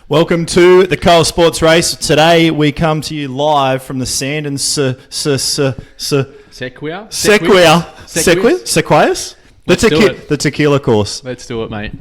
Welcome to the Coal Sports Race. Today we come to you live from the Sandon Sequoias? The tequila course. Let's do it, mate.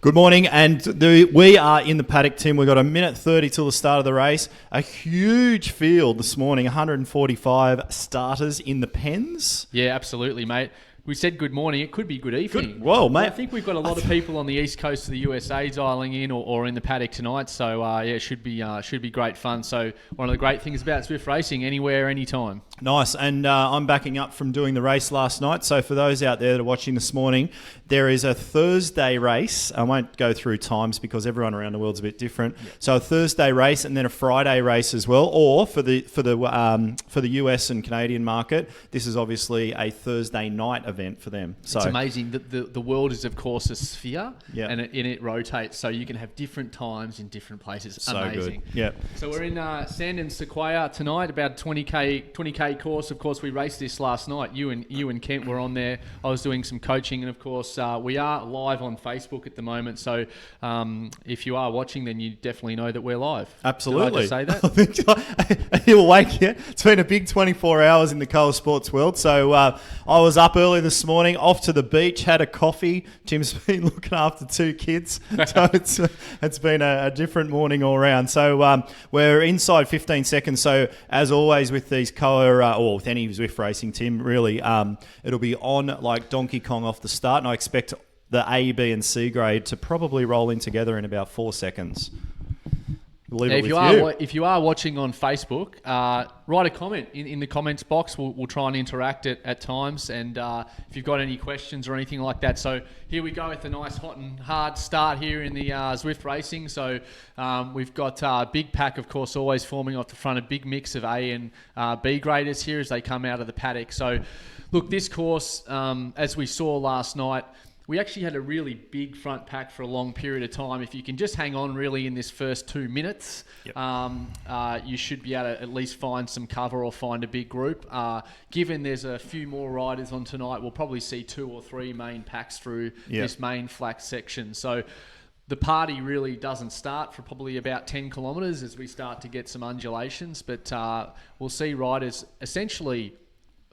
Good morning, and we are in the paddock, Tim. We've got a minute 30 till the start of the race. A huge field this morning, 145 starters in the pens. Yeah, absolutely, mate. We said good morning. It could be good evening. Well, mate. I think we've got a lot of people on the east coast of the USA dialing in or in the paddock tonight. So, it should be great fun. So, one of the great things about Zwift Racing, anywhere, anytime. Nice. And I'm backing up from doing the race last night. So, for those out there that are watching this morning, there is a Thursday race. I won't go through times because everyone around the world's a bit different. Yep. So, a Thursday race and then a Friday race as well. Or for the US and Canadian market, this is obviously a Thursday night event for them. So it's amazing that the world is, of course, a sphere, yep. and it rotates, so you can have different times in different places. So amazing. Good. Yeah. So we're in Sandon Sequoia tonight, about 20k course. Of course, we raced this last night. You and Kent were on there. I was doing some coaching, and of course, we are live on Facebook at the moment. So if you are watching, then you definitely know that we're live. Absolutely. Did I just say that? Are you awake yet? It's been a big 24 hours in the Coal Sports world. So I was up early this morning, off to the beach, had a coffee. Tim's been looking after two kids, so it's been a different morning all around. So we're inside 15 seconds. So as always with these or with any Zwift racing, Tim, really, it'll be on like Donkey Kong off the start, and I expect the A, B, and C grade to probably roll in together in about 4 seconds. If you are watching on Facebook, write a comment in the comments box. We'll try and interact at times, and if you've got any questions or anything like that. So here we go with a nice hot and hard start here in the Zwift Racing. So we've got Big Pack, of course, always forming off the front, a big mix of A and B graders here as they come out of the paddock. So look, this course, as we saw last night, we actually had a really big front pack for a long period of time. If you can just hang on really in this first 2 minutes, yep. You should be able to at least find some cover or find a big group. Given there's a few more riders on tonight, we'll probably see 2 or 3 main packs through this main flat section. So the party really doesn't start for probably about 10 kilometres as we start to get some undulations. But we'll see riders essentially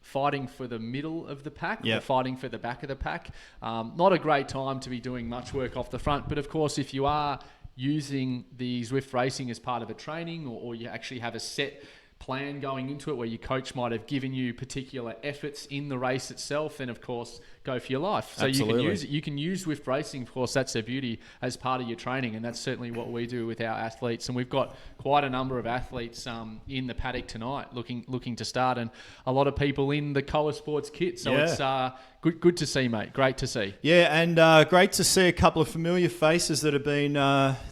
fighting for the middle of the pack, or fighting for the back of the pack. Not a great time to be doing much work off the front, but of course, if you are using the Zwift Racing as part of a training, or you actually have a set plan going into it where your coach might have given you particular efforts in the race itself, then of course go for your life. So Absolutely. you can use Zwift Racing, of course, that's their beauty, as part of your training, and that's certainly what we do with our athletes. And we've got quite a number of athletes in the paddock tonight looking to start, and a lot of people in the Coa Sports kit. So it's good to see, mate. Great to see. Yeah, and great to see a couple of familiar faces that have been,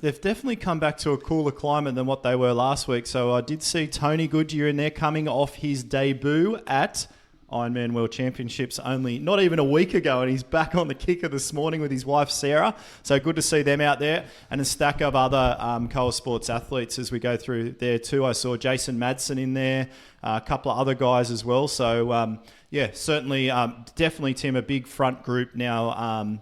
they've definitely come back to a cooler climate than what they were last week. So I did see Tony Goodyear in there coming off his debut at Ironman World Championships only not even a week ago, and he's back on the kicker this morning with his wife Sarah. So good to see them out there, and a stack of other Coa Sports athletes as we go through there too. I saw Jason Madsen in there, a couple of other guys as well. So certainly, definitely, Tim, a big front group now.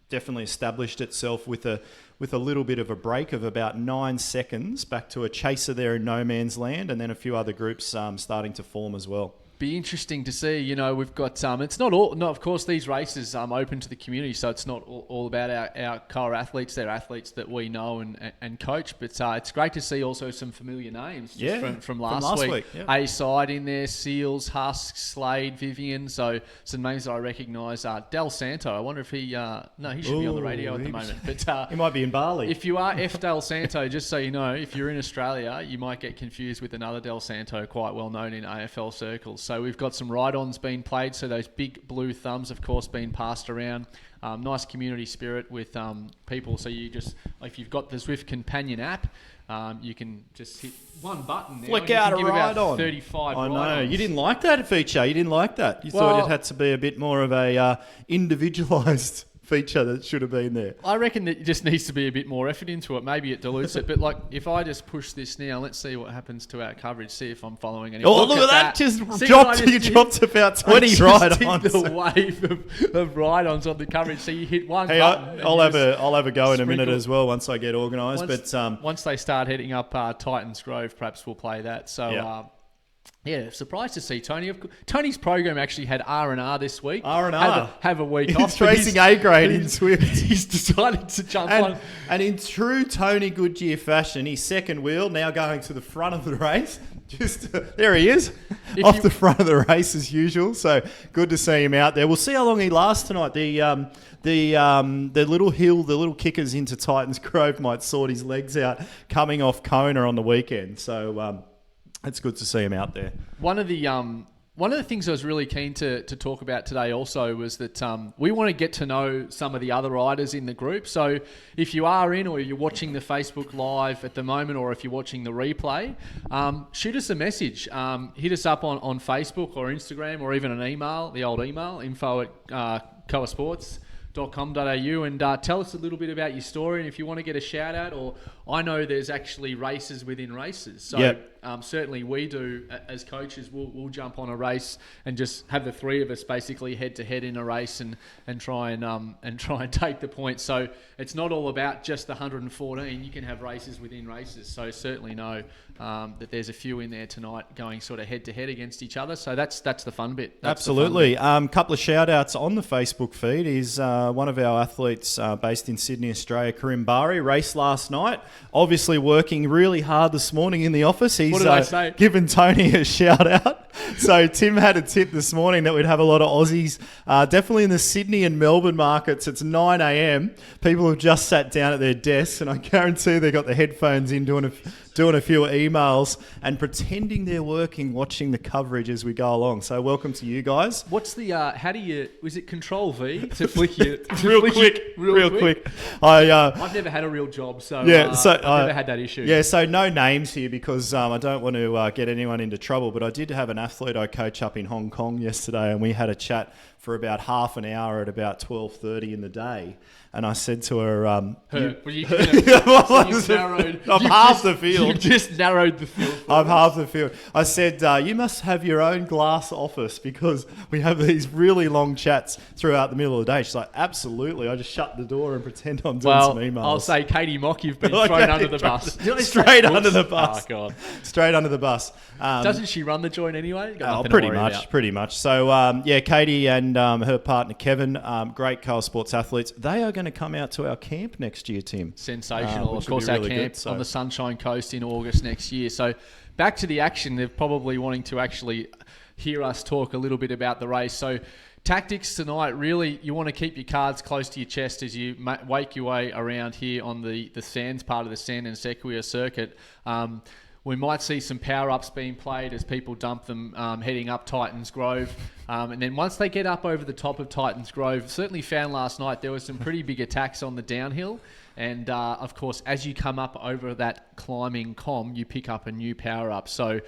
Definitely established itself with a little bit of a break of about 9 seconds back to a chaser there in no man's land, and then a few other groups starting to form as well. Be interesting to see. You know, we've got it's not all. No, of course, these races open to the community, so it's not all about our core athletes. They're athletes that we know and coach. But it's great to see also some familiar names from last week. Yeah. A-Side in there, Seals, Husk, Slade, Vivian. So some names that I recognise. Del Santo. I wonder if he should be on the radio at the moment. But he might be in Bali. If you are F Del Santo, just so you know, if you're in Australia, you might get confused with another Del Santo, quite well known in AFL circles. So we've got some ride-ons being played. So those big blue thumbs, of course, being passed around. Nice community spirit with people. So if you've got the Zwift Companion app, you can just hit one button now. Flick out a ride-on. 35 I know. ride-ons. You didn't like that feature. You didn't like that. You thought it had to be a bit more of a individualised feature that should have been there. I reckon that it just needs to be a bit more effort into it. Maybe it dilutes it. But like, if I just push this now, let's see what happens to our coverage. See if I'm following anything. Oh, look at that! Just dropped. You dropped about 20 ride-ons. The wave of ride-ons on the coverage. So you hit one button. I'll have a go in a minute as well once I get organised. But once they start heading up Titans Grove, perhaps we'll play that. So. Yeah, surprised to see Tony. Tony's program actually had R&R this week. R&R. Have a week He's off. racing A grade in Swift. He's decided to jump on. And in true Tony Goodyear fashion, his second wheel now going to the front of the race. Just there he is, the front of the race as usual. So good to see him out there. We'll see how long he lasts tonight. The little hill, the little kickers into Titans Grove might sort his legs out coming off Kona on the weekend. So it's good to see him out there. One of the things I was really keen to talk about today also was that we want to get to know some of the other riders in the group. So if you are in or you're watching the Facebook Live at the moment, or if you're watching the replay, shoot us a message. Hit us up on Facebook or Instagram, or even an email, the old email, info@coasports.com.au, and tell us a little bit about your story. And if you want to get a shout out, or I know there's actually races within races. So certainly we do as coaches. We'll jump on a race and just have the three of us basically head to head in a race and try and take the points. So it's not all about just the 114. You can have races within races. So certainly know that there's a few in there tonight going sort of head to head against each other. So that's the fun bit. Absolutely. Couple of shout outs on the Facebook feed is one of our athletes based in Sydney, Australia, Karim Bari, raced last night. Obviously working really hard this morning in the office. He's given Tony a shout out. So Tim had a tip this morning that we'd have a lot of Aussies. Definitely in the Sydney and Melbourne markets, it's 9 a.m. People have just sat down at their desks, and I guarantee they got the headphones in doing a few emails and pretending they're working, watching the coverage as we go along. So welcome to you guys. What's the, was it Control V to flick you? real quick. I've never had a real job, so I've never had that issue. Yeah, so no names here because I don't want to get anyone into trouble, but I did have an athlete I coach up in Hong Kong yesterday, and we had a chat for about half an hour at about 12:30 in the day. And I said to her, I'm half the field. You've just narrowed the field. I'm half the field. I said, you must have your own glass office because we have these really long chats throughout the middle of the day. She's like, absolutely. I just shut the door and pretend I'm doing some emails. I'll say, Katie Mock, you've been thrown under the bus. Straight under the bus. Oh, God. Straight under the bus. Doesn't she run the joint anyway? Pretty much. So, Katie and her partner, Kevin, great Coa Sports athletes. They are going to come out to our camp next year, Tim. Sensational. Of course, our camp on the Sunshine Coast in August next year. So back to the action. They're probably wanting to actually hear us talk a little bit about the race. So tactics tonight, really, you want to keep your cards close to your chest as you wake your way around here on the sands part of the Sand and Sequoia circuit. We might see some power-ups being played as people dump them heading up Titans Grove. And then once they get up over the top of Titans Grove, certainly found last night there were some pretty big attacks on the downhill. And, of course, as you come up over that climbing you pick up a new power-up. So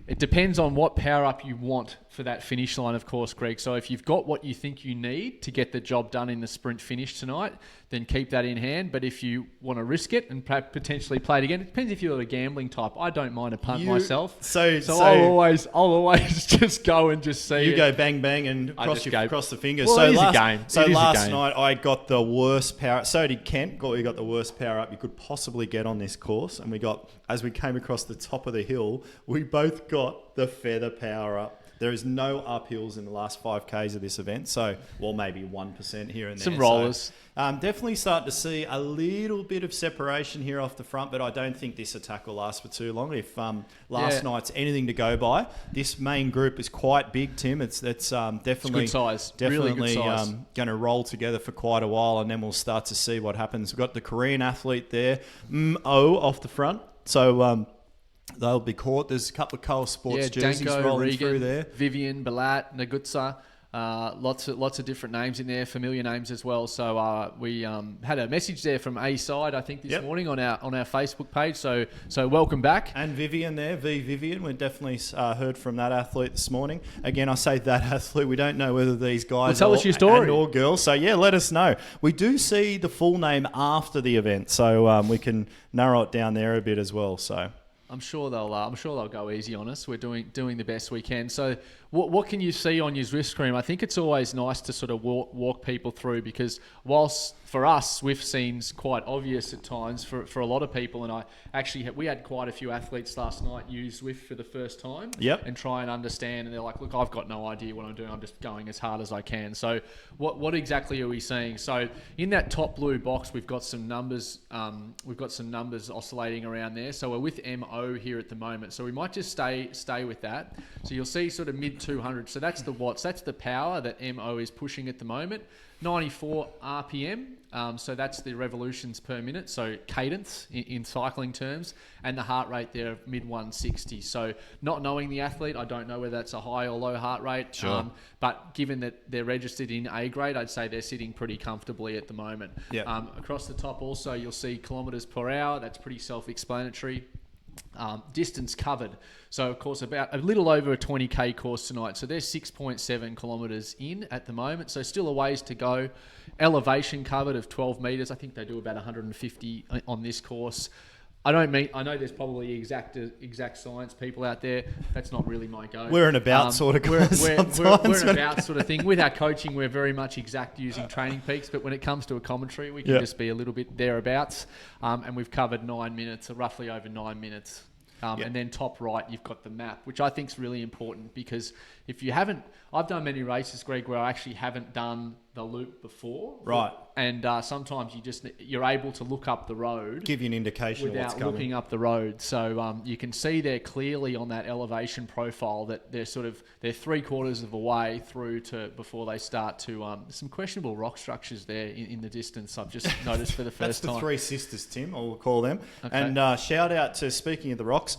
it depends on what power-up you want for that finish line, of course, Greg. So if you've got what you think you need to get the job done in the sprint finish tonight, then keep that in hand. But if you want to risk it and potentially play it again, it depends if you're a gambling type. I don't mind a punt myself. So I'll always just go and just see. You go bang bang and cross the fingers. Well, it is a game. So last night I got the worst power. So did Kent. We got the worst power up you could possibly get on this course, and as we came across the top of the hill, we both got the feather power up. There is no uphills in the last 5Ks of this event, maybe 1% here and there. Some rollers. So, definitely starting to see a little bit of separation here off the front, but I don't think this attack will last for too long. If last night's anything to go by, this main group is quite big, Tim. It's definitely good size. Definitely really good size. Going to roll together for quite a while, and then we'll start to see what happens. We've got the Korean athlete there, off the front. So they'll be caught. There's a couple of Cole Sports jerseys Danko, rolling Regan, through there. Vivian, Balat, Nagutsa. Lots of different names in there, familiar names as well. So we had a message there from A Side, I think, this morning on our Facebook page. So welcome back. And Vivian there, Vivian. We definitely heard from that athlete this morning. Again, I say that athlete. We don't know whether these guys tell us your story. and or girls. So yeah, let us know. We do see the full name after the event, so we can narrow it down there a bit as well. So. I'm sure they'll go easy on us. We're doing the best we can. So what can you see on your Zwift screen? I think it's always nice to sort of walk people through, because whilst for us Zwift seems quite obvious at times for a lot of people, and we had quite a few athletes last night use Zwift for the first time. Yep. And try and understand, and they're like, look, I've got no idea what I'm doing. I'm just going as hard as I can. So what exactly are we seeing? So in that top blue box, we've got some numbers. We've got some numbers oscillating around there. So we're with MO here at the moment. So we might just stay with that. So you'll see sort of mid 200. So that's the watts. That's the power that MO is pushing at the moment. 94 RPM. So that's the revolutions per minute. So cadence in cycling terms, and the heart rate there of mid 160. So not knowing the athlete, I don't know whether that's a high or low heart rate. Sure. But given that they're registered in A grade, I'd say they're sitting pretty comfortably at the moment. Yep. Across the top also, you'll see kilometres per hour. That's pretty self-explanatory. Distance covered. So, of course, about a little over a 20k course tonight. So they're 6.7 kilometres in at the moment. So still a ways to go. Elevation covered of 12 metres. I think they do about 150 on this course. I know there's probably exact science people out there. That's not really my go. We're an about sort of guys. We're an about sort of thing. With our coaching, we're very much exact using Training Peaks, but when it comes to a commentary, we can just be a little bit thereabouts. And we've covered 9 minutes, or roughly over 9 minutes. And then top right, you've got the map, which I think is really important, because if you haven't, I've done many races, Greg, where I actually haven't done the loop before. Right. And sometimes you're able to look up the road. Give you an indication of what's without coming. looking up the road. So you can see there clearly on that elevation profile that they're 3/4 of a way through to before they start to some questionable rock structures there in the distance. I've just noticed for the first time. That's the Three Sisters, Tim, I'll call them. Okay. And shout out to, speaking of the rocks,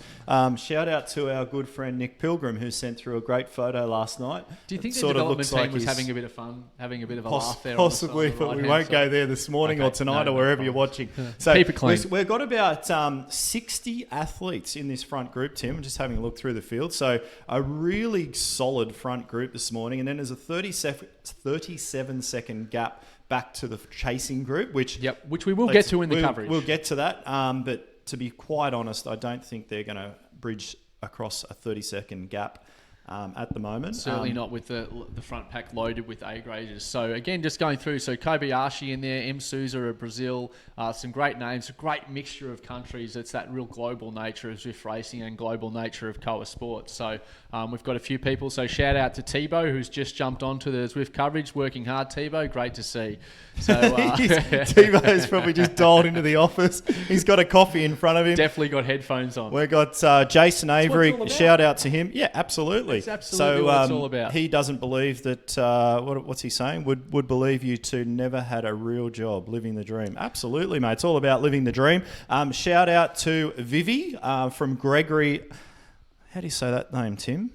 shout out to our good friend Nick Pilgrim, who sent through a great photo last night. Do you think the sort of development looks team like was he's having a bit of fun, having a bit of a laugh there? Possibly, on the but we right-hand won't side? go there this morning or tonight or wherever you're watching. So keep it clean. We've got about 60 athletes in this front group, Tim. I'm just having a look through the field. So a really solid front group this morning. And then there's a 37-second gap back to the chasing group, which we will get to in the coverage. We'll get to that. But to be quite honest, I don't think they're going to bridge across a 30-second gap at the moment. Certainly not with the front pack loaded with A graders. So again, just going through, so Kobayashi in there, M. Souza of Brazil, some great names, a great mixture of countries. It's that real global nature of Zwift racing and global nature of Koa Sports. So we've got a few people. So shout out to Tebow, who's just jumped onto the Zwift coverage, working hard. Tebow, great to see. So Tebow's probably just dialed into the office. He's got a coffee in front of him. Definitely got headphones on. We've got Jason Avery. Shout out to him. Yeah, absolutely. That's absolutely what it's all about. He doesn't believe that, what's he saying? Would believe you two never had a real job, living the dream. Absolutely, mate. It's all about living the dream. Shout out to Vivi from Gregory. How do you say that name, Tim?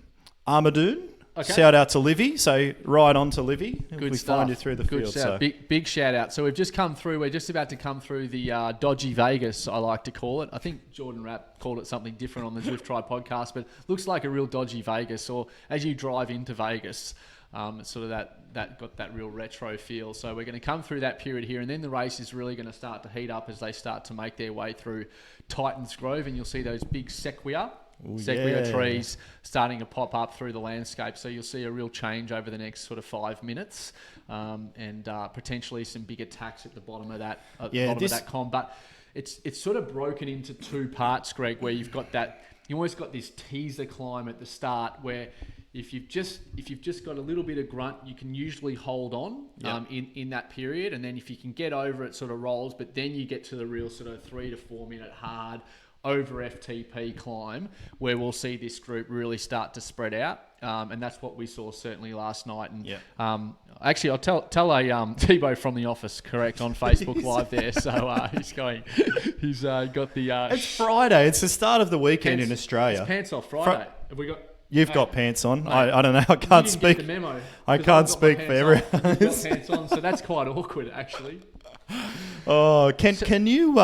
Armadoon. Okay. Shout out to Livy. So ride on to Livy. Good we stuff. Find you through the Good field. Shout. So. Big shout out. So we've just come through. We're just about to come through the Dodgy Vegas, I like to call it. I think Jordan Rapp called it something different on the Zwift Try podcast, but looks like a real dodgy Vegas. Or as you drive into Vegas, it's sort of that got that real retro feel. So we're going to come through that period here, and then the race is really going to start to heat up as they start to make their way through Titans Grove, and you'll see those big sequoia trees starting to pop up through the landscape. So you'll see a real change over the next sort of 5 minutes, and potentially some big attacks at the bottom of that of that comb. But it's sort of broken into two parts, Greg, where you almost got this teaser climb at the start where if you've just got a little bit of grunt, you can usually hold on in that period, and then if you can get over it, sort of rolls. But then you get to the real sort of 3 to 4 minute hard over FTP climb where we'll see this group really start to spread out. And that's what we saw certainly last night. And actually, I'll tell Tebow from the office, correct, on Facebook Live there. So he's got the... it's Friday. It's the start of the weekend in Australia. It's pants off Friday. Have we got... You've got pants on. Mate, I don't know. I can't speak. Get the memo, I can't speak for everyone. You've got pants on, so that's quite awkward, actually. Oh, can you?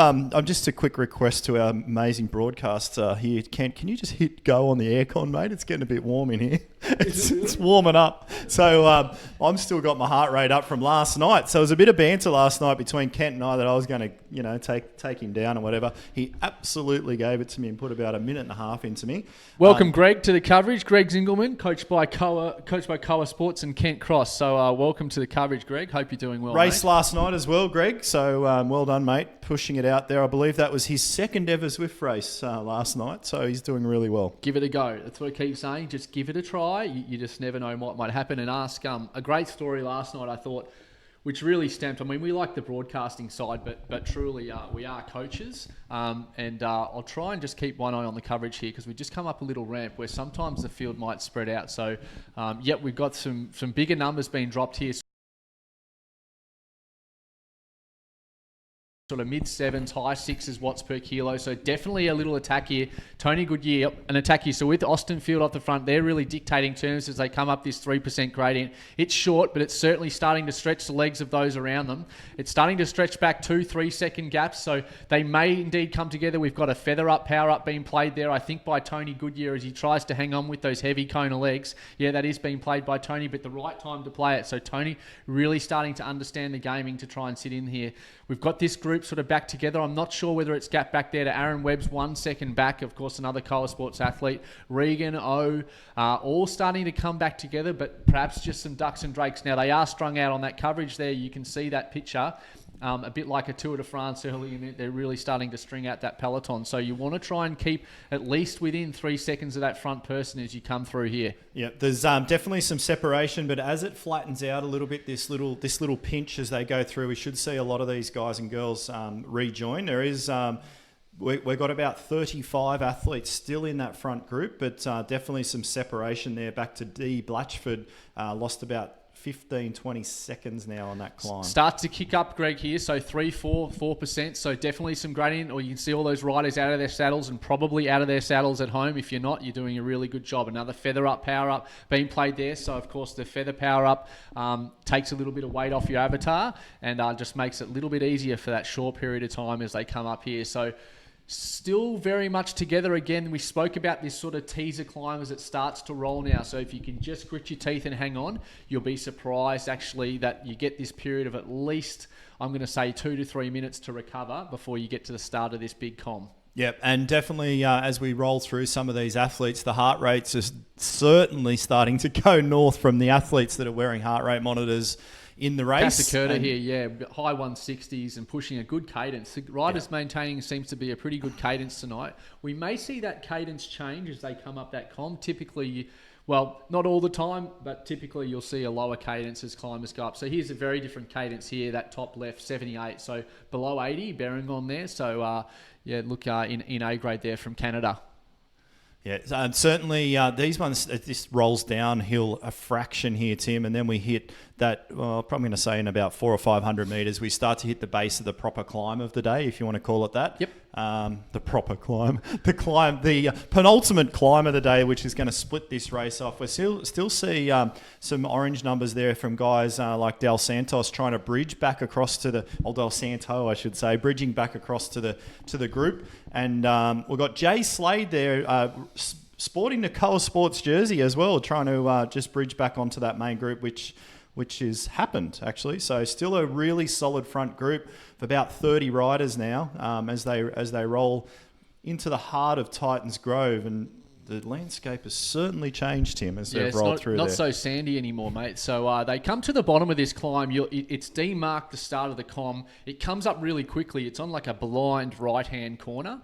Just a quick request to our amazing broadcaster here. Can you just hit go on the aircon, mate? It's getting a bit warm in here. It's warming up. So I'm still got my heart rate up from last night. So it was a bit of banter last night between Kent and I that I was going to, take him down or whatever. He absolutely gave it to me and put about a minute and a half into me. Welcome, Greg, to the coverage. Greg Zingelman, coached by Koa Sports and Kent Cross. So welcome to the coverage, Greg. Hope you're doing well. Race mate. Last night as well, Greg. So well done, mate. Pushing it out there. I believe that was his second ever Zwift race last night. So he's doing really well. Give it a go. That's what I keep saying. Just give it a try. You just never know what might happen. And ask a great story last night, I thought, which really stamped. I mean, we like the broadcasting side, but truly we are coaches. And I'll try and just keep one eye on the coverage here because we just come up a little ramp where sometimes the field might spread out. So, we've got some bigger numbers being dropped here. Sort of mid-7s, high 6s watts per kilo. So definitely a little attack here. Tony Goodyear, an attack here. So with Austin Field off the front, they're really dictating terms as they come up this 3% gradient. It's short, but it's certainly starting to stretch the legs of those around them. It's starting to stretch back 2-3 second gaps. So they may indeed come together. We've got a feather up, power up being played there, I think, by Tony Goodyear as he tries to hang on with those heavy Kona legs. Yeah, that is being played by Tony, but the right time to play it. So Tony really starting to understand the gaming to try and sit in here. We've got this group sort of back together. I'm not sure whether it's gap back there to Aaron Webb's 1 second back, of course, another Koa Sports athlete. Regan, all starting to come back together, but perhaps just some ducks and drakes. Now, they are strung out on that coverage there. You can see that picture. A bit like a Tour de France early in it, they're really starting to string out that peloton. So you want to try and keep at least within 3 seconds of that front person as you come through here. Yeah, there's definitely some separation, but as it flattens out a little bit, this little pinch as they go through, we should see a lot of these guys and girls rejoin. There is we've got about 35 athletes still in that front group, but definitely some separation there. Back to Dee Blatchford, lost about 15-20 seconds now on that climb. Starts to kick up, Greg, here. So 4%. So definitely some gradient, or you can see all those riders out of their saddles and probably out of their saddles at home. If you're not, you're doing a really good job. Another feather up, power up being played there. So of course the feather power up takes a little bit of weight off your avatar and just makes it a little bit easier for that short period of time as they come up here. So still very much together again. We spoke about this sort of teaser climb as it starts to roll now. So if you can just grit your teeth and hang on, you'll be surprised actually that you get this period of at least, I'm going to say 2 to 3 minutes to recover before you get to the start of this big com. Yep, and definitely as we roll through some of these athletes, the heart rates are certainly starting to go north from the athletes that are wearing heart rate monitors in the race. Kasakurta here, yeah, high 160s and pushing a good cadence. The riders maintaining seems to be a pretty good cadence tonight. We may see that cadence change as they come up that com. Typically, well, not all the time, but typically you'll see a lower cadence as climbers go up. So here's a very different cadence here, that top left, 78. So below 80, bearing on there. So, look in A grade there from Canada. Yeah, certainly these ones, this rolls downhill a fraction here, Tim, and then we hit that, well, I'm probably going to say in about 400 or 500 metres, we start to hit the base of the proper climb of the day, if you want to call it that. Yep. The proper climb. The penultimate climb of the day, which is going to split this race off. We still see some orange numbers there from guys like Del Santos trying to bridge back across to Del Santo, I should say, bridging back across to the group. And we've got Jay Slade there sporting the Koa Sports jersey as well, trying to just bridge back onto that main group, which has happened actually. So still a really solid front group of about 30 riders now as they roll into the heart of Titans Grove. And the landscape has certainly changed, Tim, as they've it's rolled through not there. so sandy anymore, mate. So they come to the bottom of this climb. It's demarked the start of the com. It comes up really quickly. It's on like a blind right-hand corner.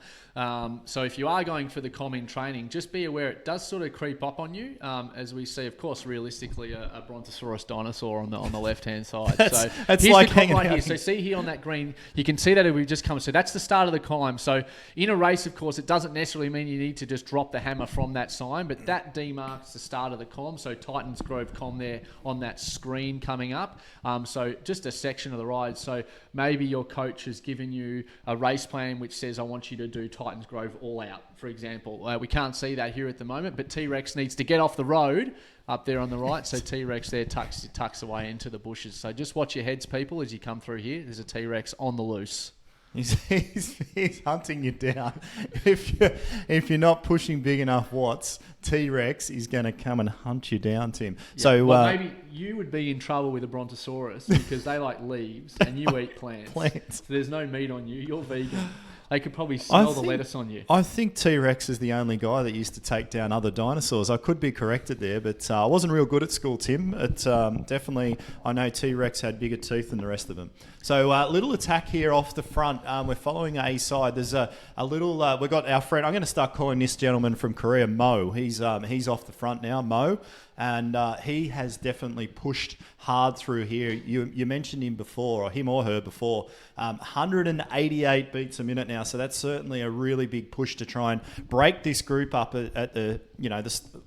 So if you are going for the com in training, just be aware it does sort of creep up on you, as we see, of course, realistically, a Brontosaurus dinosaur on the left-hand side. That's here's like the com hanging right out. here. So see here on that green, you can see that we've just come. So that's the start of the climb. So in a race, of course, it doesn't necessarily mean you need to just drop the hammer from that sign, but that demarks the start of the com. So Titans Grove com there on that screen coming up. So just a section of the ride. So maybe your coach has given you a race plan which says, I want you to do Titans Grove all out, for example. We can't see that here at the moment, but T-Rex needs to get off the road up there on the right. So T-Rex there tucks away into the bushes. So just watch your heads, people, as you come through here. There's a T-Rex on the loose. He's hunting you down. If you're not pushing big enough watts, T-Rex is going to come and hunt you down, Tim. Yeah. So well, maybe you would be in trouble with a Brontosaurus because they like leaves and you eat plants. Plants. So there's no meat on you. You're vegan. They could probably smell the lettuce on you. I think T-Rex is the only guy that used to take down other dinosaurs. I could be corrected there, but I wasn't real good at school, Tim. Definitely, I know T-Rex had bigger teeth than the rest of them. So little attack here off the front. We're following A side. There's a little, we've got our friend, I'm going to start calling this gentleman from Korea Mo. He's off the front now, Mo. And he has definitely pushed hard through here. You mentioned him before, or him or her before. 188 beats a minute now, so that's certainly a really big push to try and break this group up at the,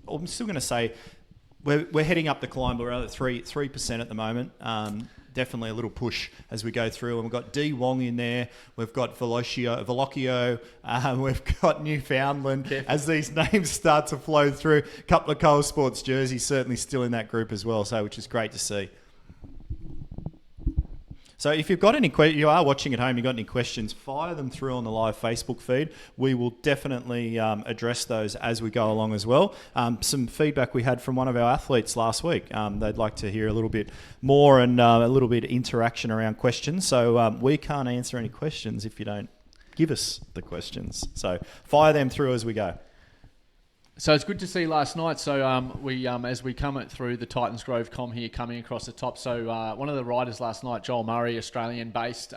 I'm still going to say we're heading up the climb. We're at 3% at the moment. Definitely a little push as we go through. And we've got D. Wong in there. We've got Velocio. We've got Newfoundland. Definitely. As these names start to flow through, a couple of Cole Sports jerseys certainly still in that group as well, so which is great to see. So if you've got any you are watching at home, you've got any questions, fire them through on the live Facebook feed. We will definitely address those as we go along as well. Some feedback we had from one of our athletes last week. They'd like to hear a little bit more and a little bit of interaction around questions. So we can't answer any questions if you don't give us the questions. So fire them through as we go. So it's good to see last night. So we, as we come through the Titans Grove com here, coming across the top. So one of the riders last night, Joel Murray, Australian-based,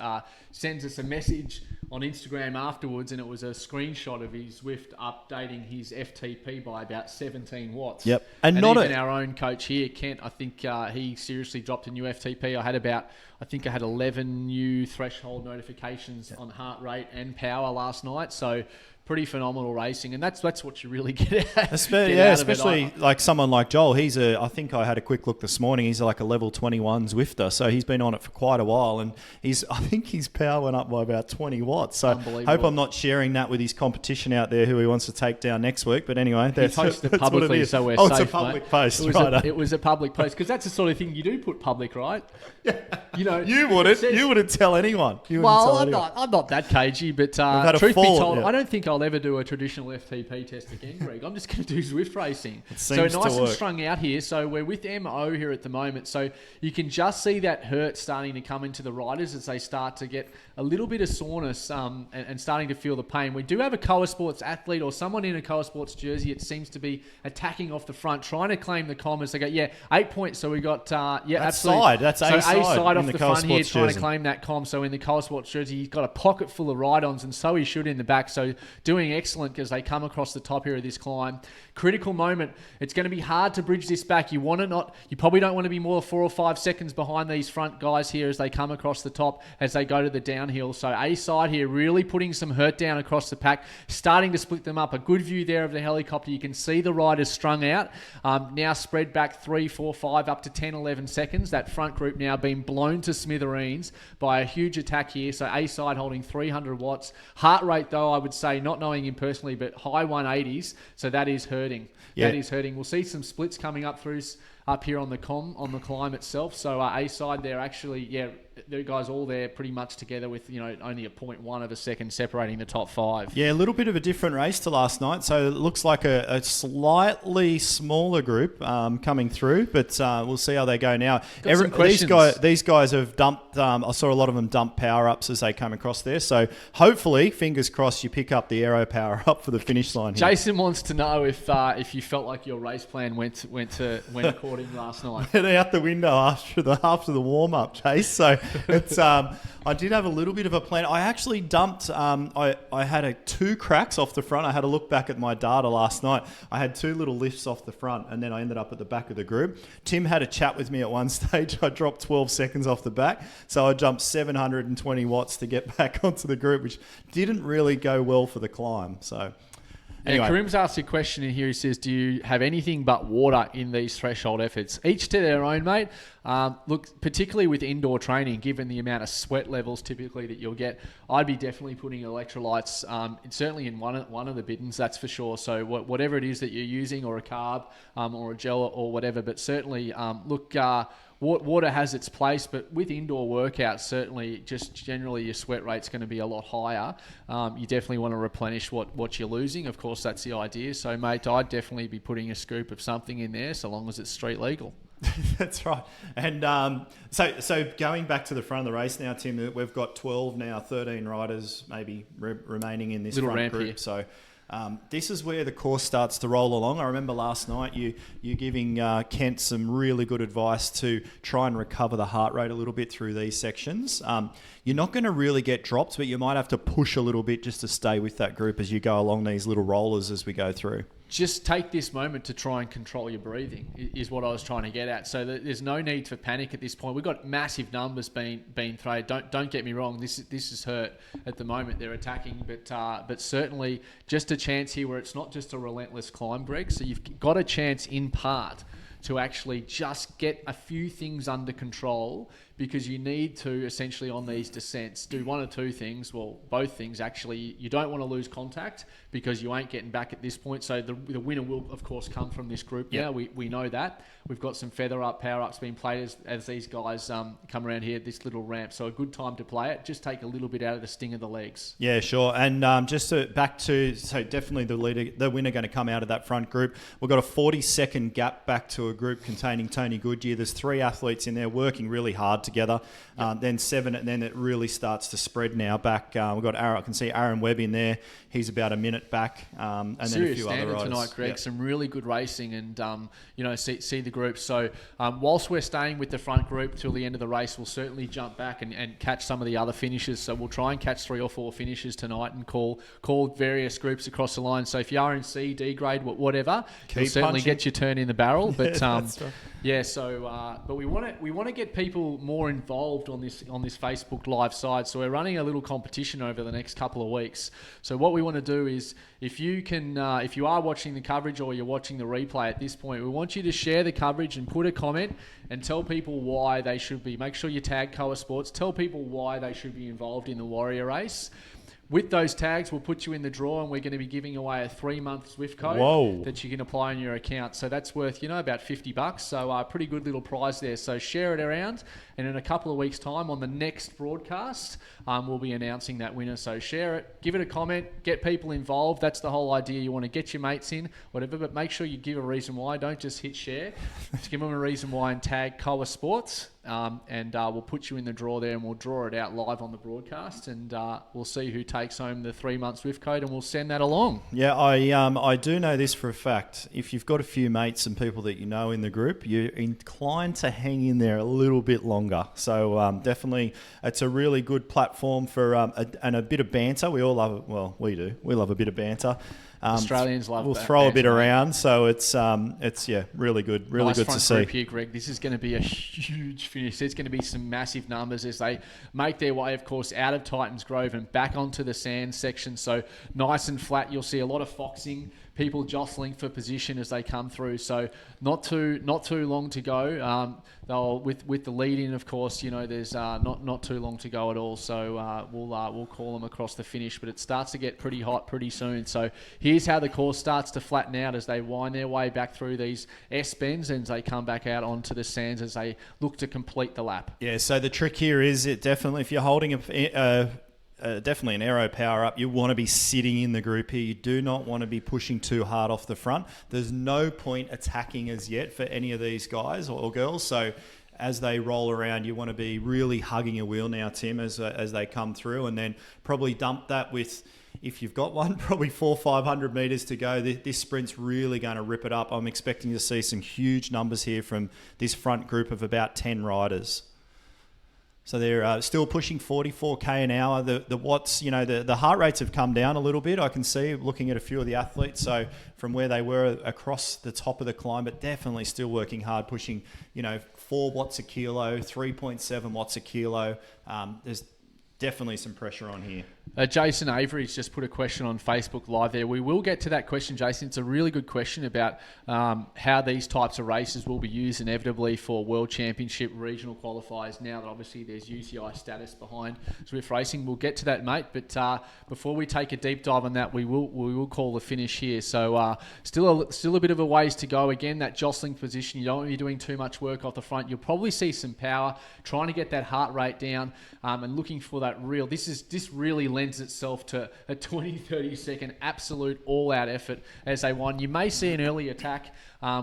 sends us a message on Instagram afterwards, and it was a screenshot of his Zwift updating his FTP by about 17 watts. Yep, and even our own coach here, Kent, I think he seriously dropped a new FTP. I had 11 new threshold notifications on heart rate and power last night. So pretty phenomenal racing, and that's what you really get out. Especially like someone like Joel. I think I had a quick look this morning. He's like a level 21 Zwifter, so he's been on it for quite a while, and I think his power went up by about 20 watts. So hope I'm not sharing that with his competition out there who he wants to take down next week. But anyway, he posted it publicly, so we're safe. It's a public post, It was a public post because that's the sort of thing you do put public, right? Yeah. You wouldn't tell anyone. I'm not that cagey, but truth be told, I don't think I'll ever do a traditional FTP test again, Greg. I'm just going to do Zwift racing. So nice and strung out here. So we're with MO here at the moment. So you can just see that hurt starting to come into the riders as they start to get a little bit of soreness and starting to feel the pain. We do have a Koa Sports athlete or someone in a Koa Sports jersey. It seems to be attacking off the front, trying to claim the commas. They go, 8 points. So we got, that's absolutely. Side. That's A side off the front here, trying jersey. to claim that com. So in the Koa Sports jersey, he's got a pocket full of ride-ons, and so he should in the back. So doing excellent because they come across the top here of this climb. Critical moment. It's going to be hard to bridge this back. You probably don't want to be more than 4 or 5 seconds behind these front guys here as they come across the top, as they go to the downhill. So A side here really putting some hurt down across the pack, starting to split them up. A good view there of the helicopter. You can see the riders strung out, now spread back 3, 4, 5, up to 10, 11 seconds. That front group now being blown to smithereens by a huge attack here. So A side holding 300 watts. Heart rate, though, I would say, not knowing him personally, but high 180s. So that is hurting. Yeah. That is hurting. We'll see some splits coming up through up here on the climb itself. So A side, they're actually, the guys all there pretty much together with, only a 0.1 of a second separating the top 5. Yeah, a little bit of a different race to last night. So it looks like a slightly smaller group coming through, but we'll see how they go now. These guys have dumped, I saw a lot of them dump power-ups as they come across there. So hopefully, fingers crossed, you pick up the aero power-up for the finish line here. Jason wants to know if you felt like your race plan went according last night. Went out the window after the warm-up, Chase. So it's I did have a little bit of a plan. I actually dumped. I had 2 cracks off the front. I had a look back at my data last night. I had 2 little lifts off the front, and then I ended up at the back of the group. Tim had a chat with me at one stage. I dropped 12 seconds off the back, so I jumped 720 watts to get back onto the group, which didn't really go well for the climb. So. Anyway. Karim's asked a question in here. He says, do you have anything but water in these threshold efforts? Each to their own, mate. Look, particularly with indoor training, given the amount of sweat levels typically that you'll get, I'd be definitely putting electrolytes, certainly in one of the biddens, that's for sure. So whatever it is that you're using, or a carb, or a gel or whatever, but certainly water has its place, but with indoor workouts, certainly just generally your sweat rate's going to be a lot higher. You definitely want to replenish what you're losing. Of course, that's the idea. So, mate, I'd definitely be putting a scoop of something in there, so long as it's street legal. That's right. And so going back to the front of the race now, Tim, we've got 13 riders maybe remaining in this little front ramp group. Here. So this is where the course starts to roll along. I remember last night you giving Kent some really good advice to try and recover the heart rate a little bit through these sections. You're not going to really get drops, but you might have to push a little bit just to stay with that group as you go along these little rollers as we go through. Just take this moment to try and control your breathing is what I was trying to get at. So there's no need for panic at this point. We've got massive numbers being thrown. Don't get me wrong. This is hurt at the moment. They're attacking, but certainly just a chance here where it's not just a relentless climb, Greg. So you've got a chance in part to actually just get a few things under control, because you need to essentially on these descents do one or two things. Well, both things actually. You don't want to lose contact because you ain't getting back at this point. So the winner will, of course, come from this group. Yep. Now we know that. We've got some feather up, power ups being played as these guys come around here, this little ramp. So a good time to play it. Just take a little bit out of the sting of the legs. Yeah, sure. And so definitely the winner going to come out of that front group. We've got a 40-second gap back to a group containing Tony Goodyear. There's 3 athletes in there working really hard together. Then 7, and then it really starts to spread now back. We've got Aaron. I can see Aaron Webb in there. He's about a minute back. And Serious then a few standard other riders tonight, Greg. Yep. Some really good racing, and see the group. So whilst we're staying with the front group till the end of the race, we'll certainly jump back and catch some of the other finishes. So we'll try and catch 3 or 4 finishes tonight and call various groups across the line. So if you are in C, D grade, whatever, you'll certainly punching. get your turn in the barrel. But That's right. yeah, so but we want to get people more involved on this Facebook Live side. So we're running a little competition over the next couple of weeks. So what we want to do is, if you are watching the coverage or you're watching the replay at this point, we want you to share the coverage and put a comment and tell people why they should be. Make sure you tag Koa Sports. Tell people why they should be involved in the Warrior Race. With those tags, we'll put you in the draw, and we're going to be giving away a 3-month Zwift code that you can apply on your account. So that's worth, about $50. So a pretty good little prize there. So share it around, and in a couple of weeks' time on the next broadcast, we'll be announcing that winner. So share it, give it a comment, get people involved. That's the whole idea. You want to get your mates in, whatever, but make sure you give a reason why. Don't just hit share. Just give them a reason why and tag Koa Sports. And we'll put you in the draw there, and we'll draw it out live on the broadcast, and we'll see who takes home the 3-month Zwift code, and we'll send that along. Yeah, I do know this for a fact. If you've got a few mates and people that you know in the group, you're inclined to hang in there a little bit longer. So definitely, it's a really good platform for and a bit of banter. We all love it. Well, we do. We love a bit of banter. Australians love. We'll throw a bit around, so it's really good, really nice good front to see. Group here, Greg. This is going to be a huge finish. There's going to be some massive numbers as they make their way, of course, out of Titans Grove and back onto the sand section. So nice and flat. You'll see a lot of foxing people jostling for position as they come through. So not too long to go. They'll with the lead in, of course, there's not too long to go at all. So we'll call them across the finish, but it starts to get pretty hot pretty soon. So here's how the course starts to flatten out as they wind their way back through these S bends and they come back out onto the sands as they look to complete the lap. Yeah. So the trick here is it definitely, if you're holding definitely an aero power up, you want to be sitting in the group here. You do not want to be pushing too hard off the front. There's no point attacking as yet for any of these guys or girls. So as they roll around, you want to be really hugging a wheel now, Tim, as they come through, and then probably dump that with, if you've got one, probably 400-500 meters to go. This sprint's really going to rip it up. I'm expecting to see some huge numbers here from this front group of about 10 riders. So they're still pushing 44k an hour. The watts, the heart rates have come down a little bit. I can see looking at a few of the athletes. So from where they were across the top of the climb, but definitely still working hard, pushing 4 watts a kilo, 3.7 watts a kilo. There's definitely some pressure on here. Jason Avery's just put a question on Facebook Live there. We will get to that question, Jason. It's a really good question about how these types of races will be used inevitably for World Championship regional qualifiers now that obviously there's UCI status behind Zwift Racing. We'll get to that, mate. But before we take a deep dive on that, we will call the finish here. So still a bit of a ways to go. Again, that jostling position, you don't want to be doing too much work off the front. You'll probably see some power, trying to get that heart rate down and looking for that real. This really lends itself to a 20-30 second absolute all-out effort as they won. You may see an early attack.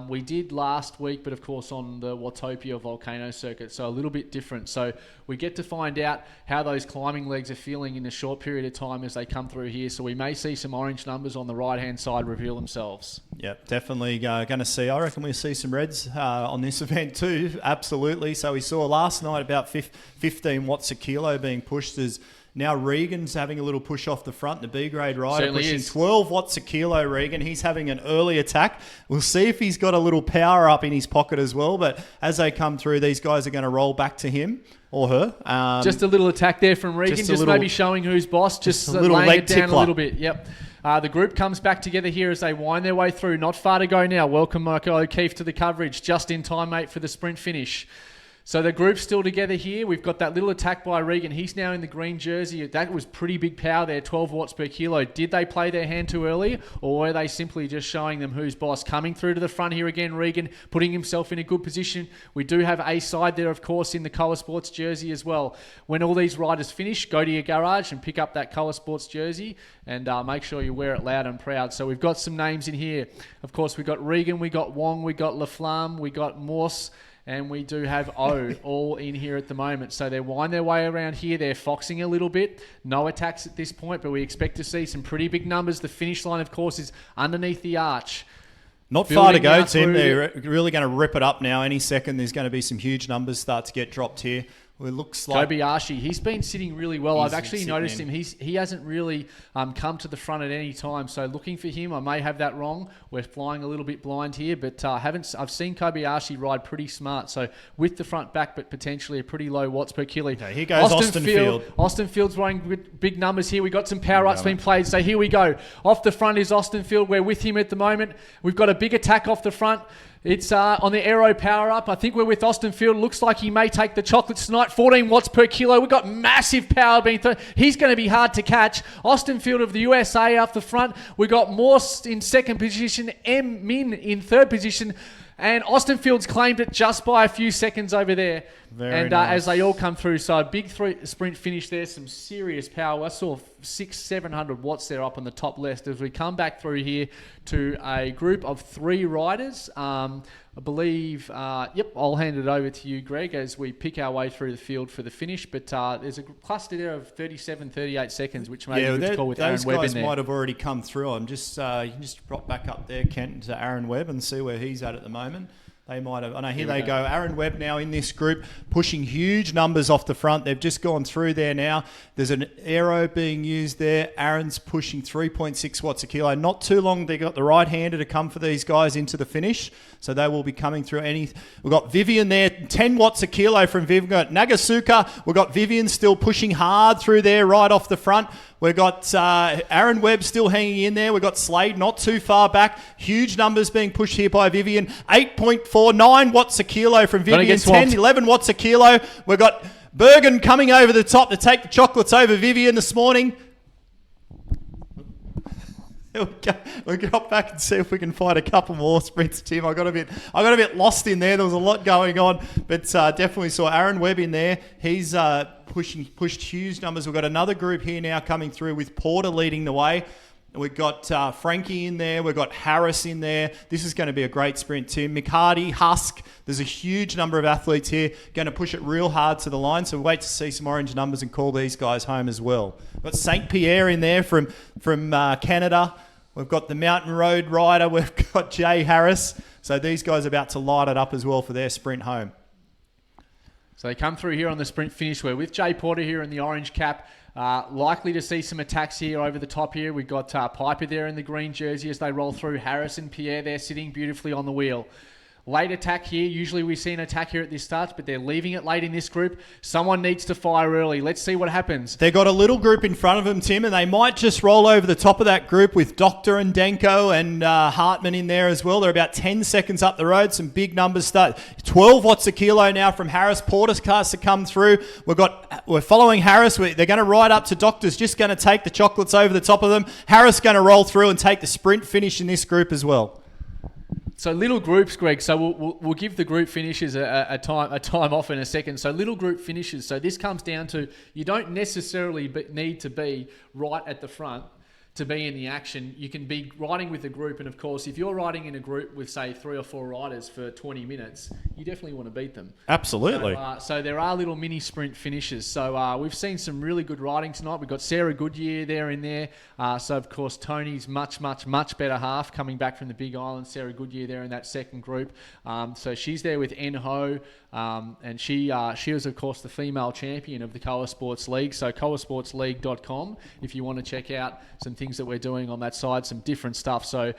We did last week, but of course on the Watopia volcano circuit, so a little bit different. So we get to find out how those climbing legs are feeling in a short period of time as they come through here. So we may see some orange numbers on the right-hand side reveal themselves. Yep, definitely going to see. I reckon we'll see some reds on this event too. Absolutely. So we saw last night about 15 watts a kilo being pushed as now Regan's having a little push off the front, the B-grade rider, certainly pushing is. 12 watts a kilo, Regan. He's having an early attack. We'll see if he's got a little power up in his pocket as well, but as they come through, these guys are going to roll back to him or her. Just a little attack there from Regan, just maybe showing who's boss, just a little laying leg it down tickler. a little bit. Yep. The group comes back together here as they wind their way through. Not far to go now. Welcome Michael O'Keefe to the coverage. Just in time, mate, for the sprint finish. So the group's still together here. We've got that little attack by Regan. He's now in the green jersey. That was pretty big power there, 12 watts per kilo. Did they play their hand too early, or were they simply just showing them who's boss? Coming through to the front here again, Regan putting himself in a good position. We do have a side there, of course, in the Colour Sports jersey as well. When all these riders finish, go to your garage and pick up that Colour Sports jersey and make sure you wear it loud and proud. So we've got some names in here. Of course, we've got Regan, we got Wong, we got Laflamme, we got Morse, and we do have O all in here at the moment. So they wind their way around here. They're foxing a little bit. No attacks at this point, but we expect to see some pretty big numbers. The finish line, of course, is underneath the arch. Not far to go, Tim. They're really going to rip it up now. Any second, there's going to be some huge numbers start to get dropped here. It looks like Kobayashi, he's been sitting really well. I've actually noticed in. him. He hasn't really come to the front at any time. So looking for him, I may have that wrong. We're flying a little bit blind here, but I've seen Kobayashi ride pretty smart. So with the front back, but potentially a pretty low watts per kilo. Okay, here goes Austin Field. Austin Field's running with big numbers here. We've got some power ups being played. So here we go. Off the front is Austin Field. We're with him at the moment. We've got a big attack off the front. It's on the aero power up. I think we're with Austin Field. Looks like he may take the chocolates tonight. 14 watts per kilo. We've got massive power being thrown. He's going to be hard to catch. Austin Field of the USA up the front. We've got Morse in second position. M. Min in third position. And Austin Field's claimed it just by a few seconds over there. Very nice. As they all come through, so a big sprint finish there, some serious power. I saw 600-700 watts there up on the top left. As we come back through here to a group of 3 riders, I believe, I'll hand it over to you, Greg, as we pick our way through the field for the finish. But there's a cluster there of 37-38 seconds, which may be good to call with Aaron Webb in there. Those guys might have already come through. I'm just, you can just drop back up there, Kent, to Aaron Webb and see where he's at the moment. They might have. Oh no, here they go. Aaron Webb now in this group, pushing huge numbers off the front. They've just gone through there now. There's an aero being used there. Aaron's pushing 3.6 watts a kilo. Not too long. They got the right-hander to come for these guys into the finish. So they will be coming through. We've got Vivian there, 10 watts a kilo from Vivian. We've got Nagasuka. We've got Vivian still pushing hard through there right off the front. We've got Aaron Webb still hanging in there. We've got Slade not too far back. Huge numbers being pushed here by Vivian. 8.49 watts a kilo from Vivian. 10, 11 watts a kilo. We've got Bergen coming over the top to take the chocolates over Vivian this morning. We'll go back and see if we can find a couple more sprints, Tim. I got a bit lost in there. There was a lot going on, but definitely saw Aaron Webb in there. He's pushed huge numbers. We've got another group here now coming through with Porter leading the way. We've got Frankie in there. We've got Harris in there. This is going to be a great sprint, Tim. McCarty, Husk. There's a huge number of athletes here going to push it real hard to the line. So wait to see some orange numbers and call these guys home as well. We've got St. Pierre in there from Canada. We've got the Mountain Road rider. We've got Jay Harris. So these guys are about to light it up as well for their sprint home. So they come through here on the sprint finish. We're with Jay Porter here in the orange cap. Likely to see some attacks here over the top here. We've got Piper there in the green jersey as they roll through. Harris and Pierre there sitting beautifully on the wheel. Late attack here. Usually we see an attack here at this start, but they're leaving it late in this group. Someone needs to fire early. Let's see what happens. They've got a little group in front of them, Tim, and they might just roll over the top of that group with Doctor and Denko and Hartman in there as well. They're about 10 seconds up the road. Some big numbers start. 12 watts a kilo now from Harris. Porter's cars to come through. We're following Harris. They're going to ride up to Doctor's, just going to take the chocolates over the top of them. Harris going to roll through and take the sprint finish in this group as well. So little groups, Greg. So we'll give the group finishes a time off in a second. So little group finishes. So this comes down to you don't necessarily need to be right at the front to be in the action. You can be riding with a group, and of course, if you're riding in a group with say 3 or 4 riders for 20 minutes, you definitely want to beat them. Absolutely. So there are little mini sprint finishes. So we've seen some really good riding tonight. We've got Sarah Goodyear there in there. So of course Tony's much better half coming back from the Big Island. Sarah Goodyear there in that second group. So she's there with En Ho. And she was of course the female champion of the Koa Sports League. So koasportsleague.com if you want to check out some things that we're doing on that side, some different stuff. So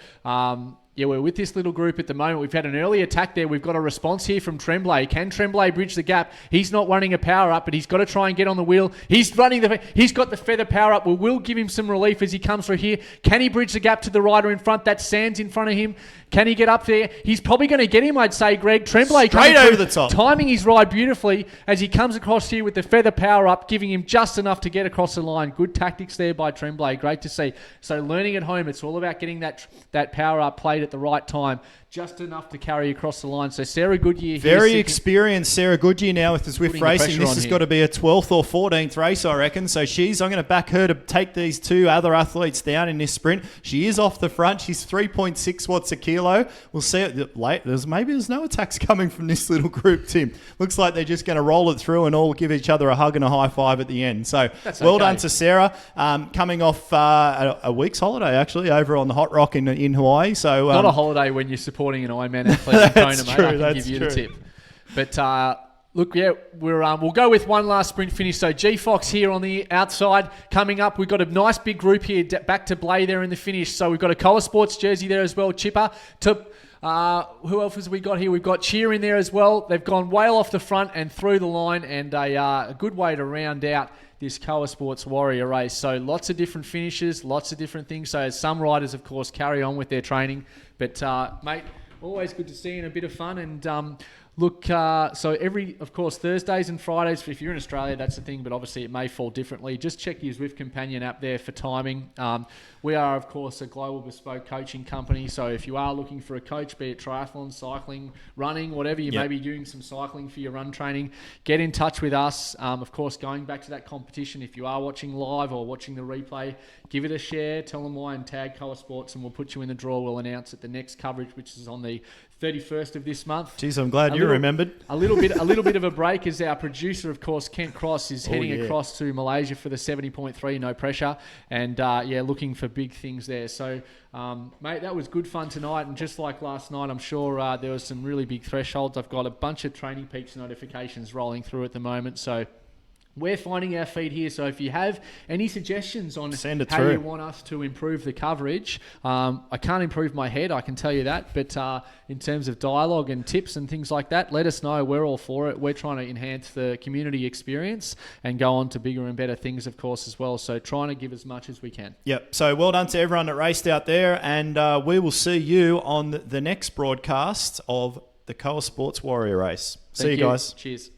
we're with this little group at the moment. We've had an early attack there. We've got a response here from Tremblay. Can Tremblay bridge the gap? He's not running a power up, but he's got to try and get on the wheel. He's got the feather power up. We will give him some relief as he comes through here. Can he bridge the gap to the rider in front? That's Sands in front of him. Can he get up there? He's probably going to get him, I'd say, Greg. Tremblay straight over the top. Timing his ride beautifully as he comes across here with the feather power up, giving him just enough to get across the line. Good tactics there by Tremblay. Great to see. So learning at home, it's all about getting that power up played at the right time. Just enough to carry across the line. So Sarah Goodyear here. Very experienced Sarah Goodyear now with the Zwift Racing. This has got to be a 12th or 14th race, I reckon. So I'm going to back her to take these 2 other athletes down in this sprint. She is off the front. She's 3.6 watts a kilo. We'll see it late. There's no attacks coming from this little group, Tim. Looks like they're just going to roll it through and all give each other a hug and a high five at the end. So well done to Sarah. Coming off a week's holiday, actually, over on the Hot Rock in Hawaii. So not a holiday when you're supporting an Ironman athlete in Kona, mate. I can give you the tip. But look, we'll go with one last sprint finish. So G-Fox here on the outside coming up. We've got a nice big group here back to Blay there in the finish. So we've got a Koa Sports jersey there as well, Chipper. Who else has we got here? We've got Cheer in there as well. They've gone way off the front and through the line, and a good way to round out this Koa Sports Warrior race. So lots of different finishes, lots of different things. So some riders, of course, carry on with their training. But, mate, always good to see you and a bit of fun. And look, so of course, Thursdays and Fridays, if you're in Australia, that's the thing, but obviously it may fall differently. Just check your Zwift Companion app there for timing. We are, of course, a global bespoke coaching company. So if you are looking for a coach, be it triathlon, cycling, running, whatever, you may be doing some cycling for your run training, get in touch with us. Of course, going back to that competition, if you are watching live or watching the replay, give it a share, tell them why, and tag Koa Sports, and we'll put you in the draw. We'll announce at the next coverage, which is on the 31st of this month. Jeez, I'm glad you remembered. A little bit of a break as our producer, of course, Kent Cross, is heading across to Malaysia for the 70.3, no pressure, and looking for big things there. So, mate, that was good fun tonight, and just like last night, I'm sure there was some really big thresholds. I've got a bunch of Training Peaks notifications rolling through at the moment, so we're finding our feet here. So if you have any suggestions on Send it how through. you want us to improve the coverage, I can't improve my head, I can tell you that. But in terms of dialogue and tips and things like that, let us know. We're all for it. We're trying to enhance the community experience and go on to bigger and better things, of course, as well. So trying to give as much as we can. Yep. So well done to everyone that raced out there, and we will see you on the next broadcast of the Coa Sports Warrior Race. See you guys. Cheers.